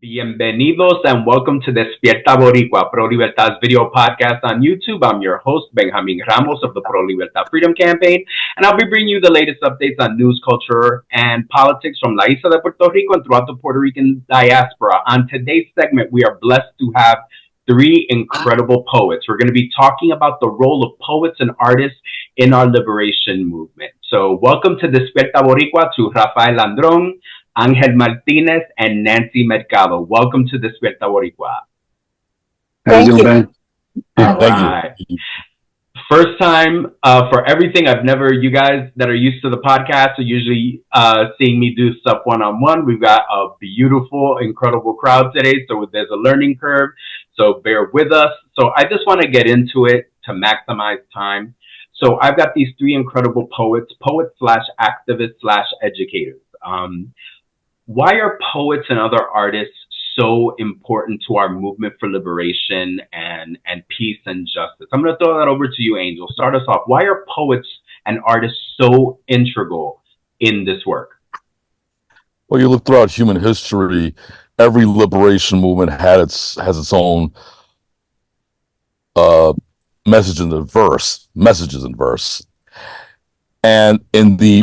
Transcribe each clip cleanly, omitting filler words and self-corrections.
Bienvenidos and welcome to Despierta Boricua, Pro Libertad's video podcast on YouTube. I'm your host, Benjamin Ramos of the Pro Libertad Freedom Campaign, and I'll be bringing you the latest updates on news, culture, and politics from La Isla de Puerto Rico and throughout the Puerto Rican diaspora. On today's segment, we are blessed to have three incredible poets. We're going to be talking about the role of poets and artists in our liberation movement. So welcome to Despierta Boricua to Rafael Landron, Angel Martinez, and Nancy Mercado. Welcome to Despierta Boricua. Thank you. Ben? All right. First time for everything. You guys that are used to the podcast are usually seeing me do stuff one-on-one. We've got a beautiful, incredible crowd today, so there's a learning curve, so bear with us. So I just want to get into it to maximize time. So I've got these three incredible poets/activists/educators. Why are poets and other artists so important to our movement for liberation and peace and justice? I'm going to throw that over to you, Angel. Start us off. Why are poets and artists so integral in this work? Well, you look throughout human history, every liberation movement has its own messages in verse. And in the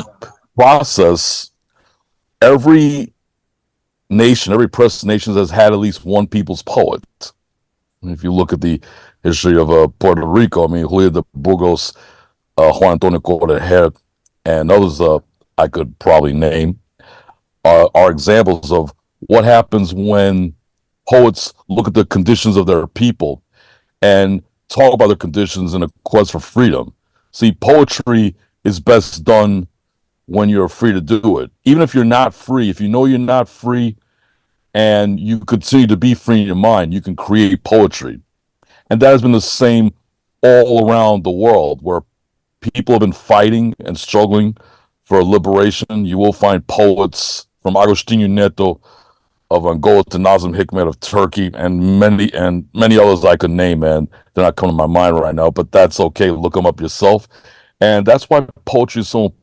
process, every press nation has had at least one people's poet. And if you look at the history of Puerto Rico, I mean, Julio de Burgos, Juan Antonio Correger, and others I could probably name, are examples of what happens when poets look at the conditions of their people and talk about their conditions in a quest for freedom. See, poetry is best done when you're free to do it. Even if you're not free, if you know you're not free and you continue to be free in your mind, you can create poetry. And that has been the same all around the world, where people have been fighting and struggling for liberation. You will find poets from Agostinho Neto of Angola to Nazim Hikmet of Turkey and many others I could name, and they're not coming to my mind right now, but that's okay. Look them up yourself. And that's why poetry is so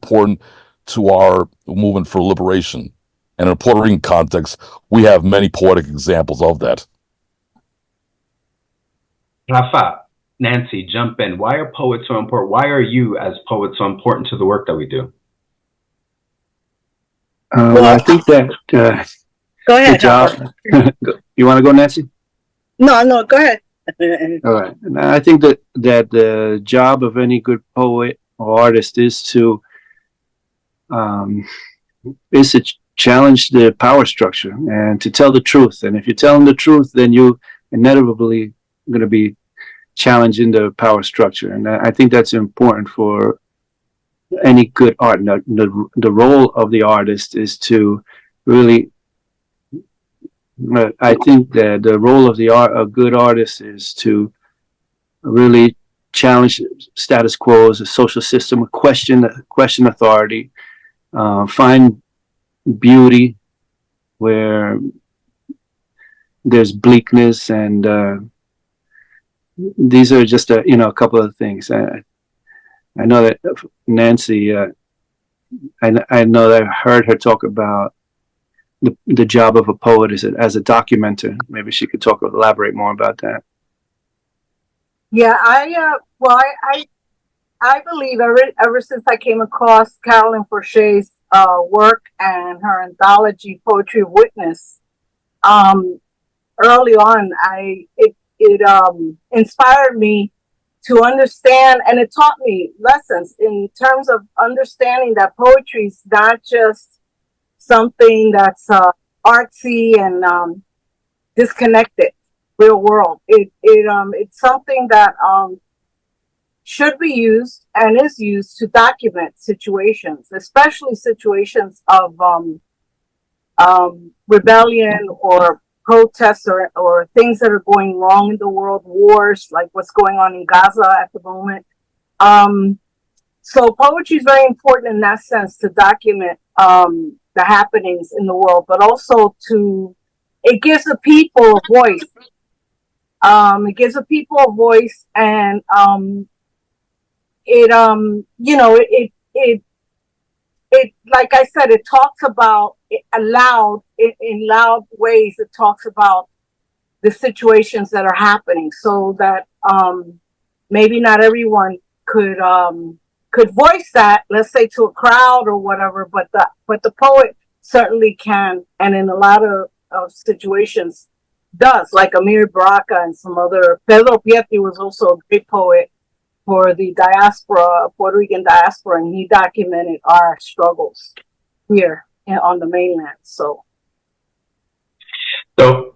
important to our movement for liberation. And in a Puerto Rican context, we have many poetic examples of that. Rafa, Nancy, jump in. Why are poets so important? Why are you, as poets, so important to the work that we do? I think that go ahead. the job. You want to go, Nancy? No, go ahead. All right. And I think that the job of any good poet or artist is to challenge the power structure and to tell the truth. And if you're telling the truth, then you inevitably going to be challenging the power structure. And I think that's important for any good art. The role of the artist is to really, I think that the role of a good artist is to really challenge status quo as a social system, question authority, find beauty where there's bleakness, and these are just a couple of things. I know that Nancy, I know that I heard her talk about the job of a poet as a documenter. Maybe she could elaborate more about that. Yeah, I believe ever since I came across Carolyn Forche's work and her anthology Poetry of Witness, early on, it inspired me to understand, and it taught me lessons in terms of understanding that poetry is not just something that's artsy and disconnected real world. It's something that should be used and is used to document situations, especially situations of rebellion or protests or things that are going wrong in the world, wars like what's going on in Gaza at the moment. So poetry is very important in that sense, to document the happenings in the world, but also it gives the people a voice. It gives the people a voice, and it it, like I said, it talks about it aloud, in loud ways. It talks about the situations that are happening, so that maybe not everyone could voice that, let's say, to a crowd or whatever, but the poet certainly can, and in a lot of situations does, like Amir Baraka and some other. Pedro Pietri was also a great poet for the diaspora, Puerto Rican diaspora, and he documented our struggles here on the mainland. So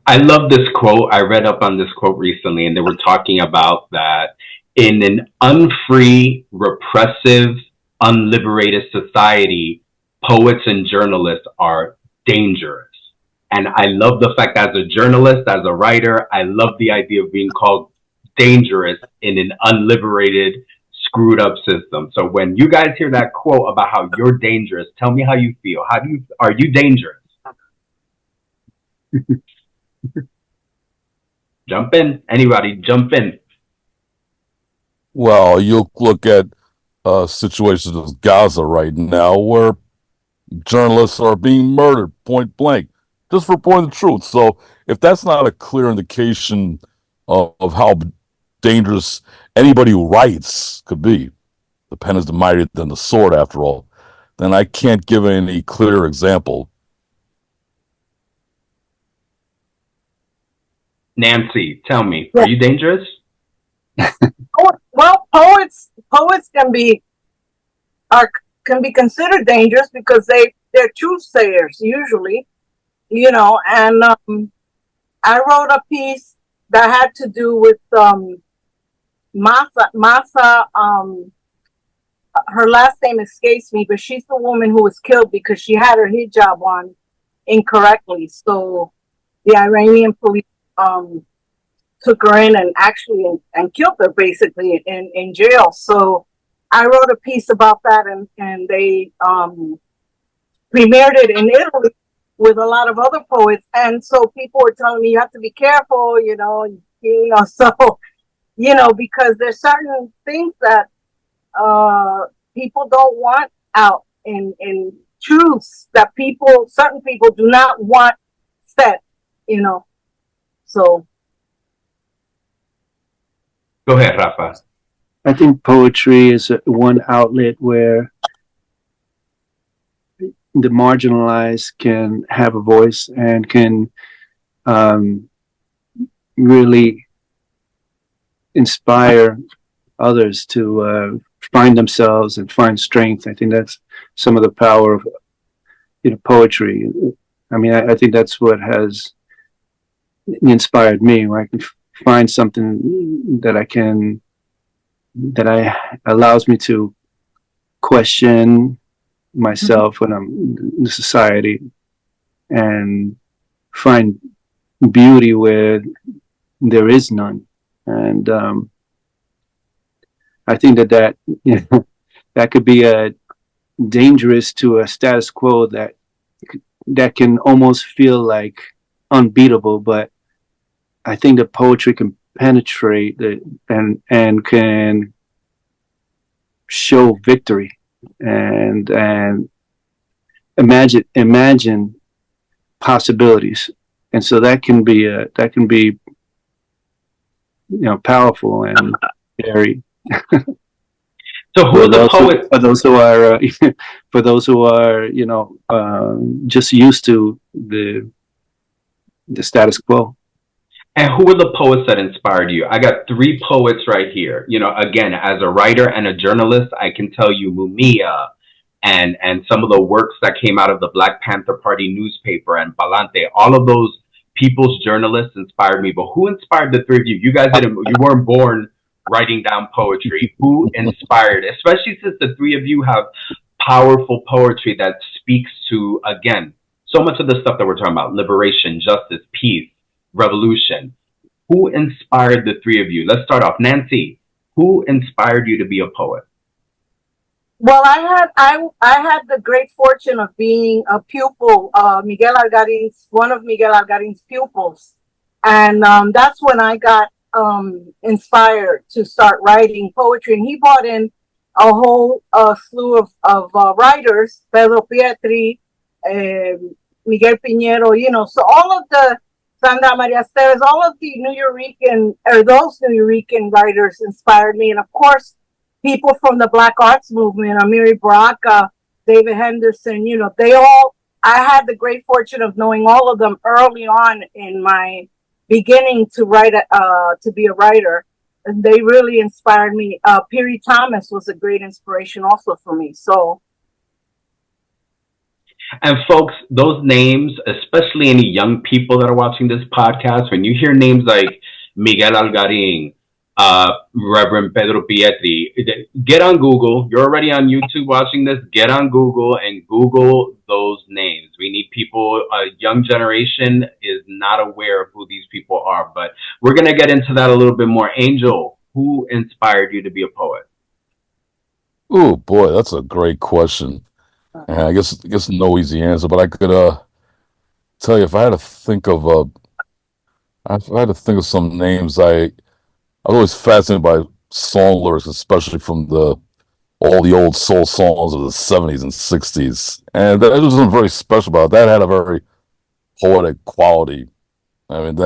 I love this quote. I read up on this quote recently, and they were talking about that in an unfree, repressive, unliberated society, poets and journalists are dangerous. And I love the fact, as a journalist, as a writer, I love the idea of being called dangerous in an unliberated, screwed up system. So when you guys hear that quote about how you're dangerous, tell me how you feel. Are you dangerous? Jump in. Anybody, jump in. Well, you'll look at situations in Gaza right now where journalists are being murdered point blank just for reporting the truth. So if that's not a clear indication of how dangerous anybody who writes could be, the pen is mightier than the sword, after all, then I can't give any clear example. Nancy, tell me, are you dangerous? Well, poets can be considered dangerous because they're truth sayers usually, and I wrote a piece that had to do with Masa. Her last name escapes me, but she's the woman who was killed because she had her hijab on incorrectly. So the Iranian police took her in and actually and killed her basically in jail. So I wrote a piece about that, and they premiered it in Italy with a lot of other poets. And so people were telling me, you have to be careful, so, because there's certain things that people don't want out in truths that certain people do not want said, so. Go ahead, Rafa. I think poetry is one outlet where the marginalized can have a voice and can really inspire others to find themselves and find strength. I think that's some of the power of poetry. I mean, I think that's what has inspired me, where I can find something that allows me to question myself when I'm in society and find beauty where there is none. And I think that that could be dangerous to a status quo that can almost feel like unbeatable, but I think that poetry can penetrate and can show victory and imagine possibilities, and so that can be powerful and very. So who are the poets? For those who are just used to the status quo. And who are the poets that inspired you? I got 3 poets right here. Again, as a writer and a journalist, I can tell you Mumia and some of the works that came out of the Black Panther Party newspaper and Palante. All of those people's journalists inspired me. But who inspired the 3 of you? You guys you weren't born writing down poetry. Who inspired, especially since the 3 of you have powerful poetry that speaks to, again, so much of the stuff that we're talking about: liberation, justice, peace, revolution. Who inspired the 3 of you? Let's start off. Nancy, who inspired you to be a poet? Well, I had the great fortune of being a pupil, one of Miguel Algarin's pupils, and that's when I got inspired to start writing poetry. And he brought in whole slew of writers, Pedro Pietri, Miguel Piñero, so all of the Sandra Maria Esteves, all of the those New Eurekan writers inspired me. And of course, people from the Black Arts Movement, Amiri Baraka, David Henderson, I had the great fortune of knowing all of them early on in my beginning to to be a writer. And they really inspired me. Piri Thomas was a great inspiration also for me. So, and folks, those names, especially any young people that are watching this podcast, when you hear names like Miguel Algarin, Reverend Pedro Pietri, get on Google. You're already on YouTube watching this. Get on Google and Google those names. We need people. A young generation is not aware of who these people are, but we're going to get into that a little bit more. Angel, who inspired you to be a poet? Oh boy, that's a great question. And I guess no easy answer, but I could tell you if I had to think of some names. I was always fascinated by song lyrics, especially from all the old soul songs of the 70s and 60s. And that was something very special about it. That had a very poetic quality. I mean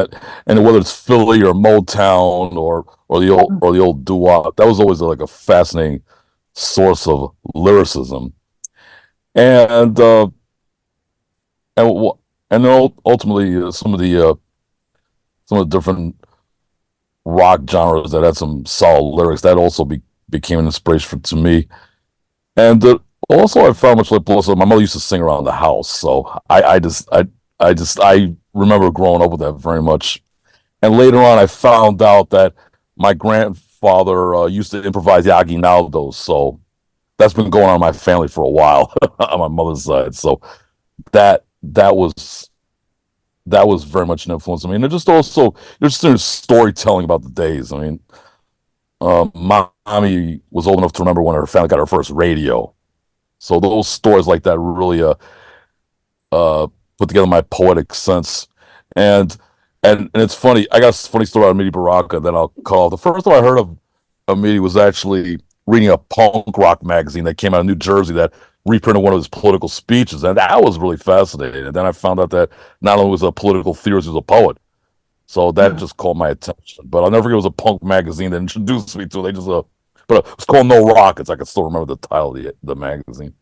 and whether it's Philly or Motown or the old doo-wop, that was always like a fascinating source of lyricism. And and then ultimately some of the different rock genres that had some solid lyrics that also became an inspiration to me. And also I found much like also my mother used to sing around the house, so I remember growing up with that very much. And later on, I found out that my grandfather used to improvise the aguinaldos, so that's been going on in my family for a while on my mother's side. So that was very much an influence on me. And it just also there's storytelling about the days. I mean, mommy was old enough to remember when her family got her first radio. So those stories like that really put together my poetic sense. And it's funny. I got a funny story about Amiri Baraka that I'll call. The first time I heard of Amiri was actually reading a punk rock magazine that came out of New Jersey that reprinted one of his political speeches, and that was really fascinating. And then I found out that not only was a political theorist, he was a poet. So that just caught my attention. But I'll never forget it was a punk magazine that introduced me to it. They just but it was called No Rockets. I can still remember the title of the magazine.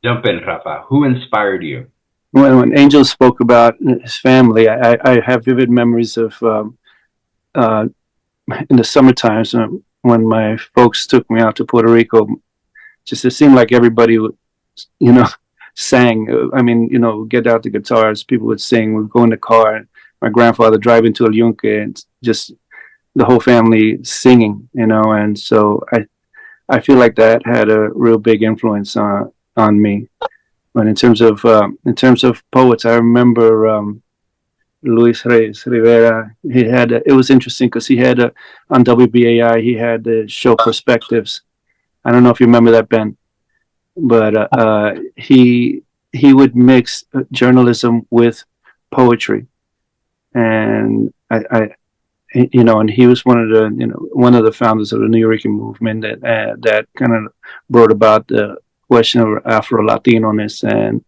Jump in, Rafa. Who inspired you? When Angel spoke about his family, I have vivid memories of in the summer times when my folks took me out to Puerto Rico. Just it seemed like everybody would, sang. I mean, get out the guitars. People would sing. We'd go in the car. My grandfather drive into El Yunque, and just the whole family singing. And so I feel like that had a real big influence on me. But in terms of poets, I remember Luis Reyes Rivera. It was interesting because he had on WBAI he had the show Perspectives. I don't know if you remember that, Ben, but he would mix journalism with poetry, and and he was one of the founders of the New Eurekan movement that kind of brought about the question of Afro-Latinoness, and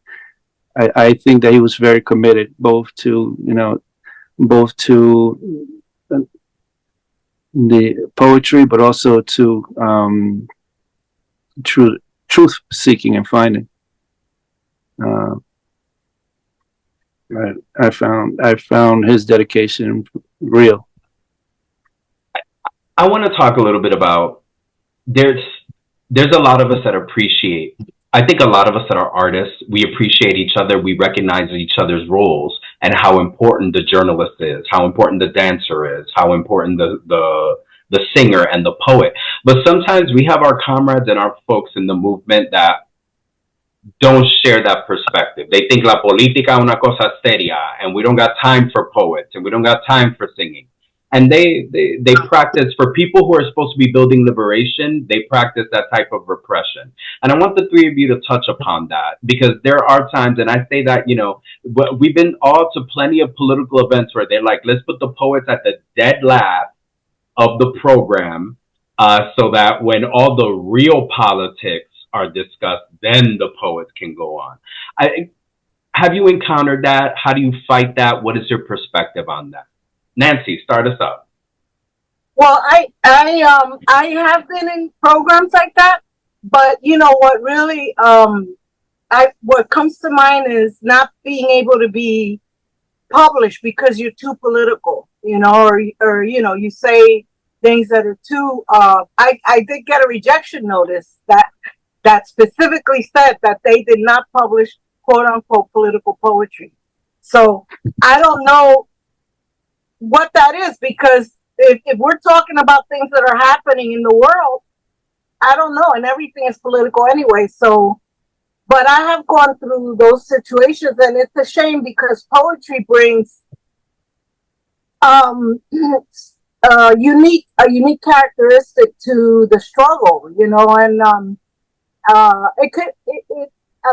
I think that he was very committed both to the poetry, but also to truth seeking and finding. I found his dedication real. I want to talk a little bit about there's a lot of us that appreciate. I think a lot of us that are artists, we appreciate each other. We recognize each other's roles and how important the journalist is, how important the dancer is, how important the singer and the poet. But sometimes we have our comrades and our folks in the movement that don't share that perspective. They think la política es una cosa seria, and we don't got time for poets, and we don't got time for singing. And they practice, for people who are supposed to be building liberation, they practice that type of repression. And I want the three of you to touch upon that, because there are times, and I say that, we've been all to plenty of political events where they're like, let's put the poets at the dead last of the program so that when all the real politics are discussed, then the poets can go on. Have you encountered that? How do you fight that? What is your perspective on that? Nancy, start us up. Well, I have been in programs like that, but you know what really I what comes to mind is not being able to be published because you're too political, you know, or you know, you say things that are too I did get a rejection notice that specifically said that they did not publish quote unquote political poetry. So I don't know what that is because if we're talking about things that are happening in the world, I don't know, and everything is political anyway. So, but I have gone through those situations, and it's a shame because poetry brings um, a unique characteristic to the struggle, you know, and it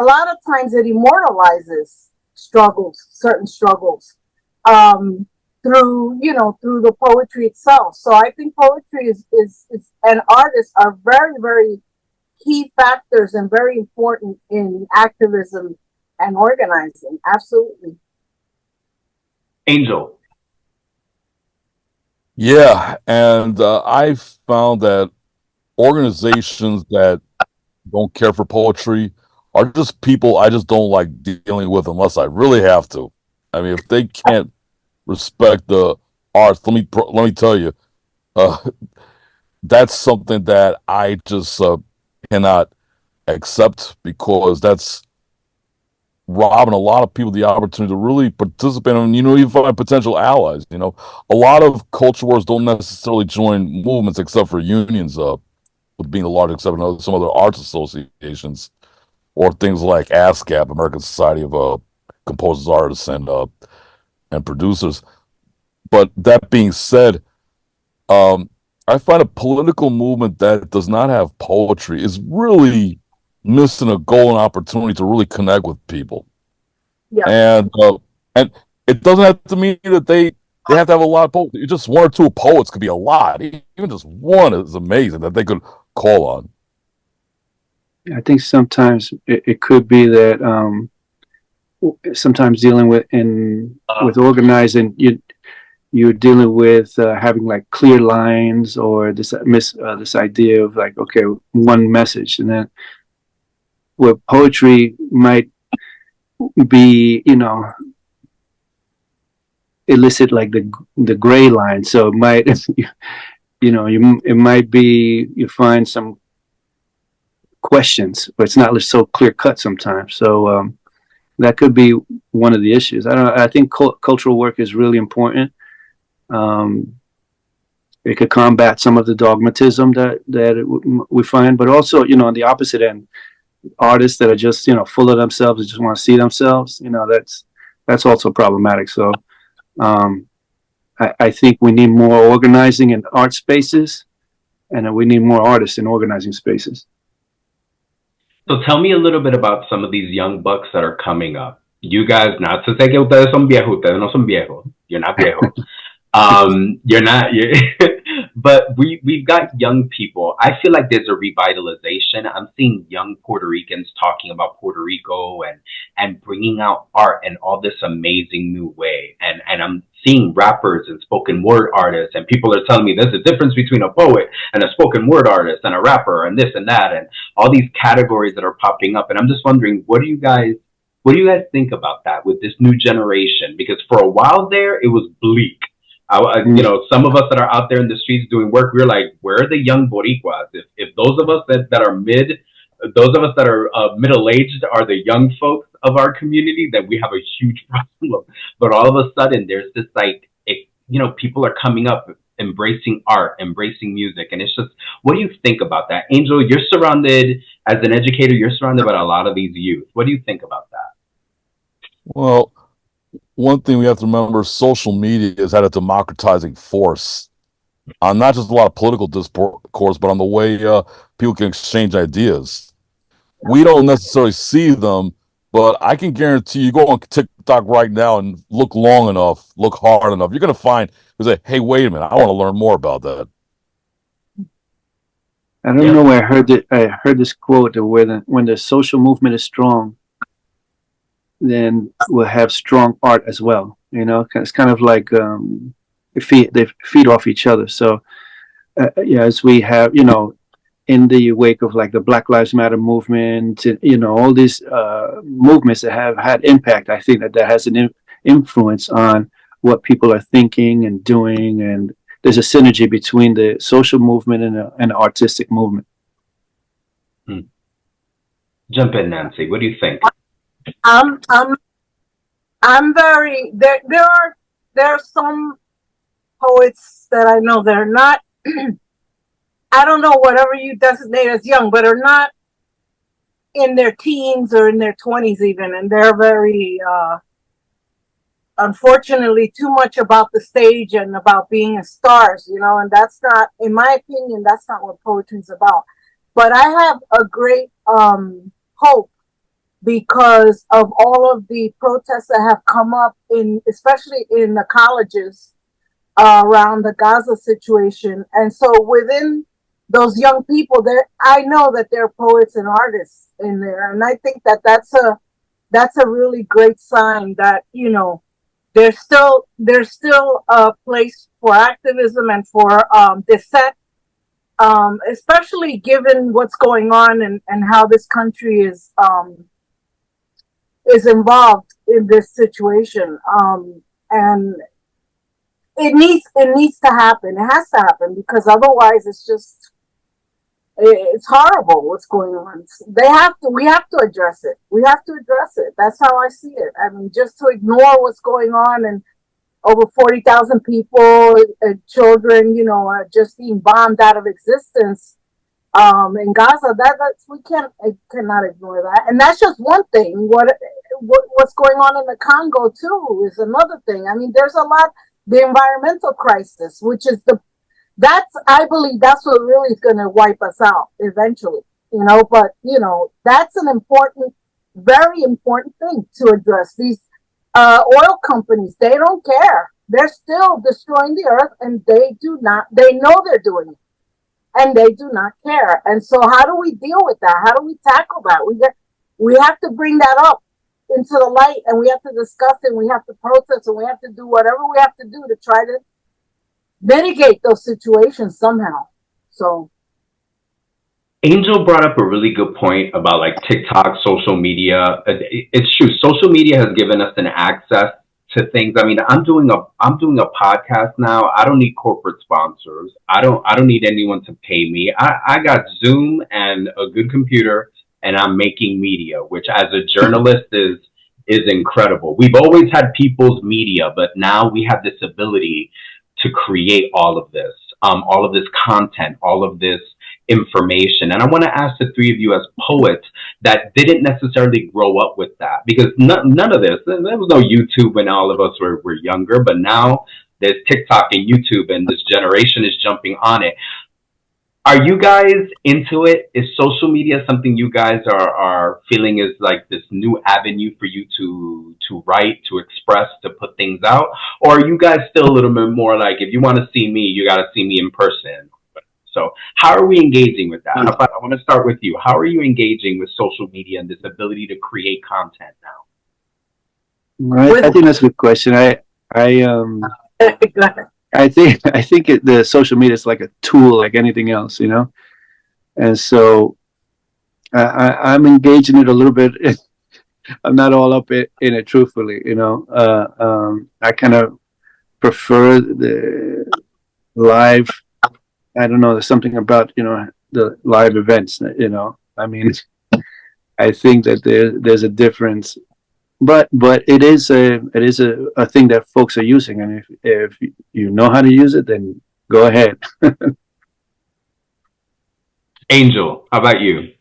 a lot of times it immortalizes struggles, certain struggles, um, through you know through the poetry itself. So I think poetry is and artists are very key factors and very important in activism and organizing. Absolutely. Angel. Yeah, and I've found that organizations that don't care for poetry are just people I just don't like dealing with unless I really have to. I mean, if they can't respect the arts, let me tell you, uh, that's something that I just cannot accept because that's robbing a lot of people the opportunity to really participate and you find potential allies. A lot of culture wars don't necessarily join movements except for unions, with being the largest except for some other arts associations or things like ASCAP, American Society of Composers, Artists, and Producers. But that being said, I find a political movement that does not have poetry is really missing a golden opportunity to really connect with people. Yeah. And it doesn't have to mean that they have to have a lot of poets. Just one or two poets could be a lot. Even just one is amazing that they could call on. I think sometimes it could be that sometimes dealing with organizing, you're dealing with having like clear lines or this idea of like, okay, one message, and then where poetry might be, elicit like the gray line. So it might, it might be you find some questions, but it's not so clear cut sometimes. So that could be one of the issues. I think cultural work is really important. It could combat some of the dogmatism that we find, but also, on the opposite end, artists that are just, full of themselves and just want to see themselves, that's also problematic. So I think we need more organizing in art spaces, and we need more artists in organizing spaces. So tell me a little bit about some of these young bucks that are coming up. You guys, not to say que ustedes son viejos, ustedes no son viejos. You're not viejos. You're not, but we've got young people. I feel like there's a revitalization. I'm seeing young Puerto Ricans talking about Puerto Rico and bringing out art in all this amazing new way. And I'm seeing rappers and spoken word artists, and people are telling me there's a difference between a poet and a spoken word artist and a rapper and this and that and all these categories that are popping up. And I'm just wondering, what do you guys think about that with this new generation? Because for a while there, it was bleak. Some of us that are out there in the streets doing work, we're like, where are the young Boricuas? If those of us that are those of us that are middle-aged are the young folks of our community, then we have a huge problem. But all of a sudden, there's this people are coming up, embracing art, embracing music. And it's just, what do you think about that? Angel, you're surrounded, as an educator, you're surrounded by a lot of these youth. What do you think about that? Well, one thing we have to remember, social media has had a democratizing force on not just a lot of political discourse, but on the way people can exchange ideas. We don't necessarily see them, but I can guarantee you go on TikTok right now and look long enough, look hard enough, you're going to find, you say, hey, wait a minute, I want to learn more about that. I don't know where I heard it. I heard this quote that when the social movement is strong, then we'll have strong art as well. You know, it's kind of like they feed off each other. So yeah, as we have, in the wake of like the Black Lives Matter movement, all these movements that have had impact, I think that has an influence on what people are thinking and doing, and there's a synergy between the social movement and the artistic movement. Jump in, Nancy. What do you think? I'm very there are some poets that I know that are not I don't know, whatever you designate as young, but are not in their teens or in their 20s even, and they're very unfortunately too much about the stage and about being a stars, and that's not, in my opinion, that's not what poetry's about. But I have a great hope because of all of the protests that have come up especially in the colleges around the Gaza situation. And so within those young people there, I know that there are poets and artists in there. And I think that that's a really great sign that, there's still a place for activism and for dissent, especially given what's going on and how this country is involved in this situation. And it needs to happen. It has to happen, because otherwise it's horrible what's going on. We have to address it. We have to address it. That's how I see it. I mean, just to ignore what's going on and over 40,000 people, children, just being bombed out of existence in Gaza. I cannot ignore that. And that's just one thing. What's going on in the Congo too is another thing. I mean, there's a lot. The environmental crisis, which is I believe that's what really is going to wipe us out eventually, but, that's an important, very important thing to address. These oil companies, they don't care. They're still destroying the earth, and they know they're doing it, and they do not care. And so how do we deal with that? How do we tackle that? We have to bring that up into the light, and we have to discuss it, and we have to protest, and we have to do whatever we have to do to try to mitigate those situations somehow. So Angel brought up a really good point about like TikTok, social media. It's true. Social media has given us an access to things. I mean, I'm doing a podcast now. I don't need corporate sponsors. I don't need anyone to pay me. I got Zoom and a good computer, and I'm making media, which as a journalist is incredible. We've always had people's media, but now we have this ability to create all of this content, all of this information. And I want to ask the three of you as poets that didn't necessarily grow up with that, because none of this, there was no YouTube when all of us were younger, but now there's TikTok and YouTube, and this generation is jumping on it. Are you guys into it? Is social media something you guys are feeling is like this new avenue for you to write, to express, to put things out? Or are you guys still a little bit more like, if you want to see me, you got to see me in person? So how are we engaging with that? I want to start with you. How are you engaging with social media and this ability to create content now? Right. I think that's a good question. I think the social media is like a tool, like anything else, and so I'm engaging it a little bit. I'm not all up in it, truthfully. I kind of prefer the live. I don't know. There's something about the live events. I mean, I think that there's a difference. But it is a thing that folks are using, and if you know how to use it, then go ahead. Angel, how about you?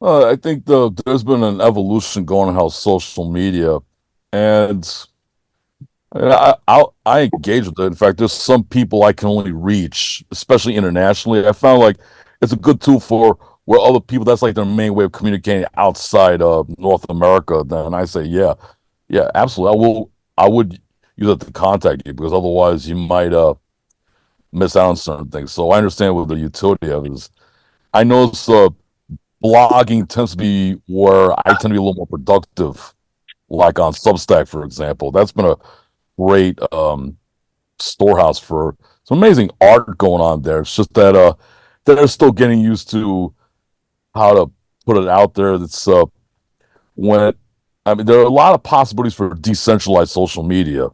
I think there's been an evolution going on how social media, and I engage with it. In fact, there's some people I can only reach, especially internationally. I found like it's a good tool for where other people, that's like their main way of communicating outside of North America. Then I say, yeah, absolutely. I would use it to contact you, because otherwise you might miss out on certain things. So I understand what the utility of it is. I know blogging tends to be where I tend to be a little more productive, like on Substack, for example. That's been a great storehouse for some amazing art going on there. It's just that they're still getting used to how to put it out there. That's there are a lot of possibilities for decentralized social media.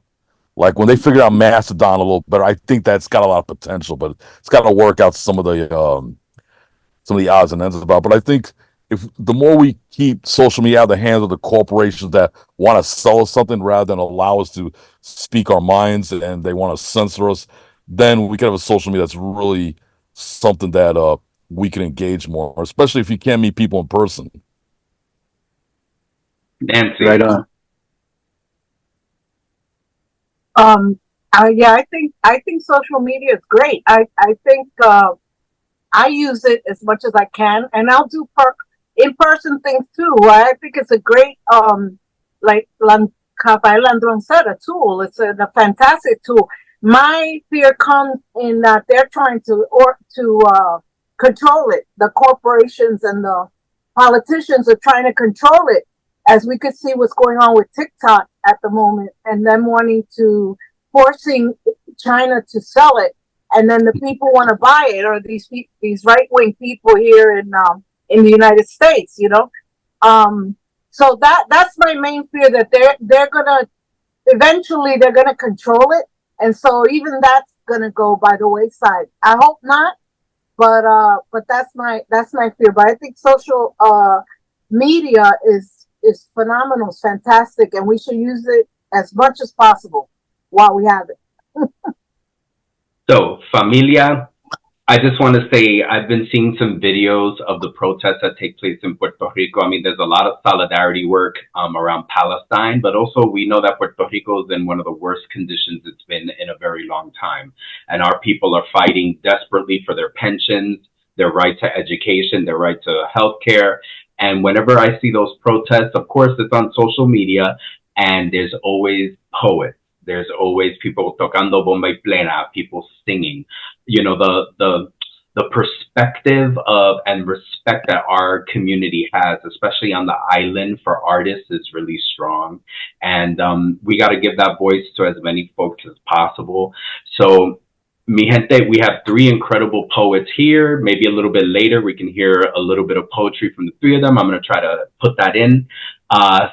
Like when they figured out Mastodon a little better, I think that's got a lot of potential, but it's got to work out some of the odds and ends about. But I think if the more we keep social media out of the hands of the corporations that want to sell us something rather than allow us to speak our minds and they want to censor us, then we can have a social media that's really something that we can engage more, especially if you can't meet people in person. Nancy. Right on. Yeah, I think social media is great. I think I use it as much as I can, and I'll do in-person things too. I think it's a great like Rafael Landron said, a tool. It's a fantastic tool. My fear comes in that they're trying to control it. The corporations and the politicians are trying to control it, as we could see what's going on with TikTok at the moment, and them forcing China to sell it, and then the people want to buy it, or these right-wing people here in the United States, you know. So that's my main fear, that they're gonna eventually they're gonna control it, and so even that's gonna go by the wayside. I hope not, but that's my fear. But I think social media is phenomenal, it's fantastic, and we should use it as much as possible while we have it. So, familia, I just want to say I've been seeing some videos of the protests that take place in Puerto Rico. I mean, there's a lot of solidarity work around Palestine, but also we know that Puerto Rico is in one of the worst conditions it's been in a very long time. And our people are fighting desperately for their pensions, their right to education, their right to health care. And whenever I see those protests, of course, it's on social media, and there's always poets. There's always people tocando bomba y plena, people singing. You know, the perspective of and respect that our community has, especially on the island, for artists is really strong. And we got to give that voice to as many folks as possible. So, mi gente, we have three incredible poets here. Maybe a little bit later, we can hear a little bit of poetry from the three of them. I'm going to try to put that in.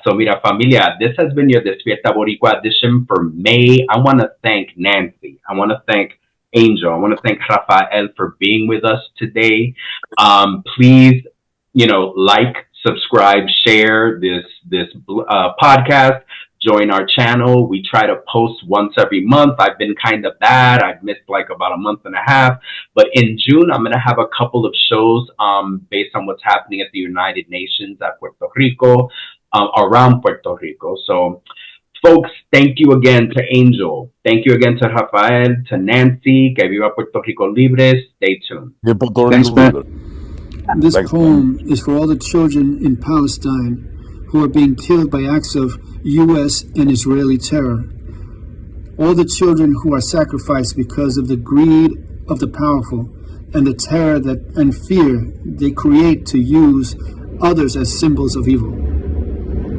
So, mira, familia, this has been your Despierta Boricua edition for May. I want to thank Nancy. I want to thank Angel. I want to thank Rafael for being with us today. Please, like, subscribe, share this podcast. Join our channel. We try to post once every month. I've been kind of bad. I've missed like about a month and a half. But in June, I'm going to have a couple of shows based on what's happening at the United Nations at Puerto Rico, around Puerto Rico. So, folks, thank you again to Angel. Thank you again to Rafael, to Nancy. Que viva Puerto Rico Libre. Stay tuned. Thanks, man. This poem is for all the children in Palestine who are being killed by acts of U.S. and Israeli terror. All the children who are sacrificed because of the greed of the powerful and the terror and fear they create to use others as symbols of evil.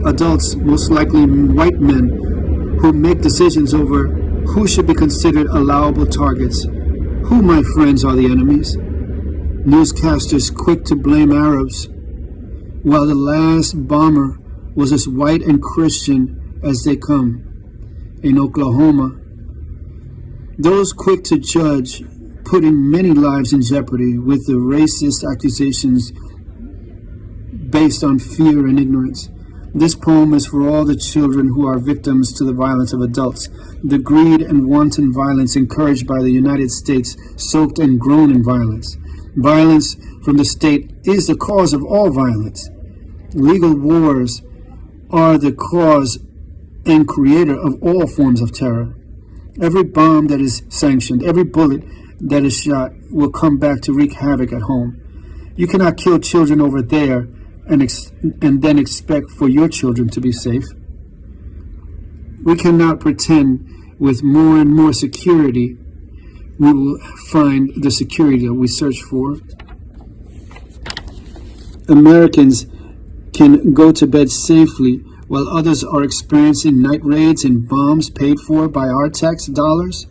Adults, most likely white men, who make decisions over who should be considered allowable targets, who, my friends, are the enemies. Newscasters quick to blame Arabs, while the last bomber was as white and Christian as they come. In Oklahoma, those quick to judge, putting many lives in jeopardy with the racist accusations based on fear and ignorance. This poem is for all the children who are victims to the violence of adults, the greed and wanton violence encouraged by the United States, soaked and grown in violence. Violence from the state is the cause of all violence. Legal wars are the cause and creator of all forms of terror. Every bomb that is sanctioned, every bullet that is shot will come back to wreak havoc at home. You cannot kill children over there and then expect for your children to be safe. We cannot pretend with more and more security we will find the security that we search for. Americans can go to bed safely while others are experiencing night raids and bombs paid for by our tax dollars.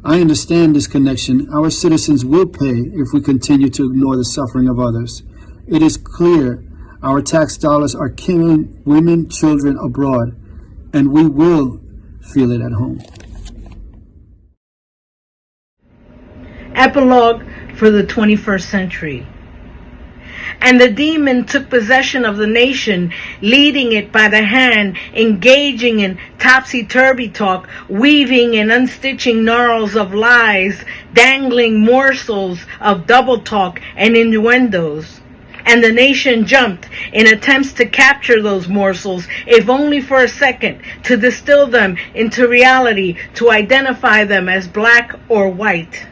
I understand this connection. Our citizens will pay if we continue to ignore the suffering of others. It is clear our tax dollars are killing women, children abroad, and we will feel it at home. Epilogue for the 21st century. And the demon took possession of the nation, leading it by the hand, engaging in topsy-turvy talk, weaving and unstitching gnarls of lies, dangling morsels of double talk and innuendos. And the nation jumped in attempts to capture those morsels, if only for a second, to distill them into reality, to identify them as black or white.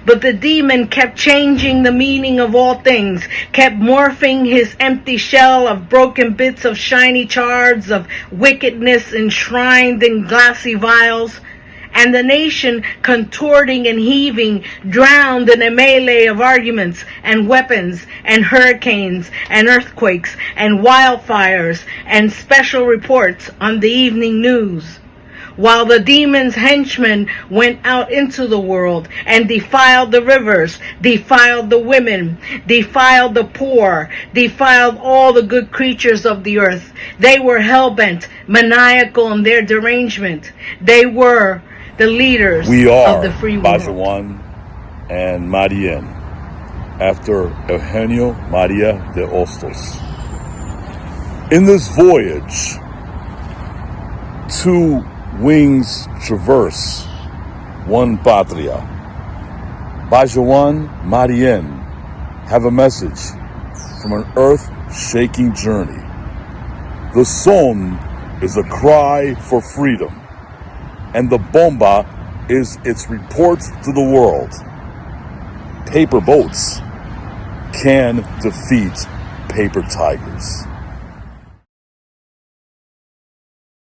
But the demon kept changing the meaning of all things, kept morphing his empty shell of broken bits of shiny shards of wickedness enshrined in glassy vials, and the nation, contorting and heaving, drowned in a melee of arguments and weapons and hurricanes and earthquakes and wildfires and special reports on the evening news. While the demon's henchmen went out into the world and defiled the rivers, defiled the women, defiled the poor, defiled all the good creatures of the earth. They were hell-bent, maniacal in their derangement. They were the leaders of the free world. Bajuan and Marien, after Eugenio Maria de Hostos. In this voyage, two wings traverse one patria. Bajuan, Marien have a message from an earth-shaking journey. The son is a cry for freedom, and the bomba is its report to the world. Paper boats can defeat paper tigers.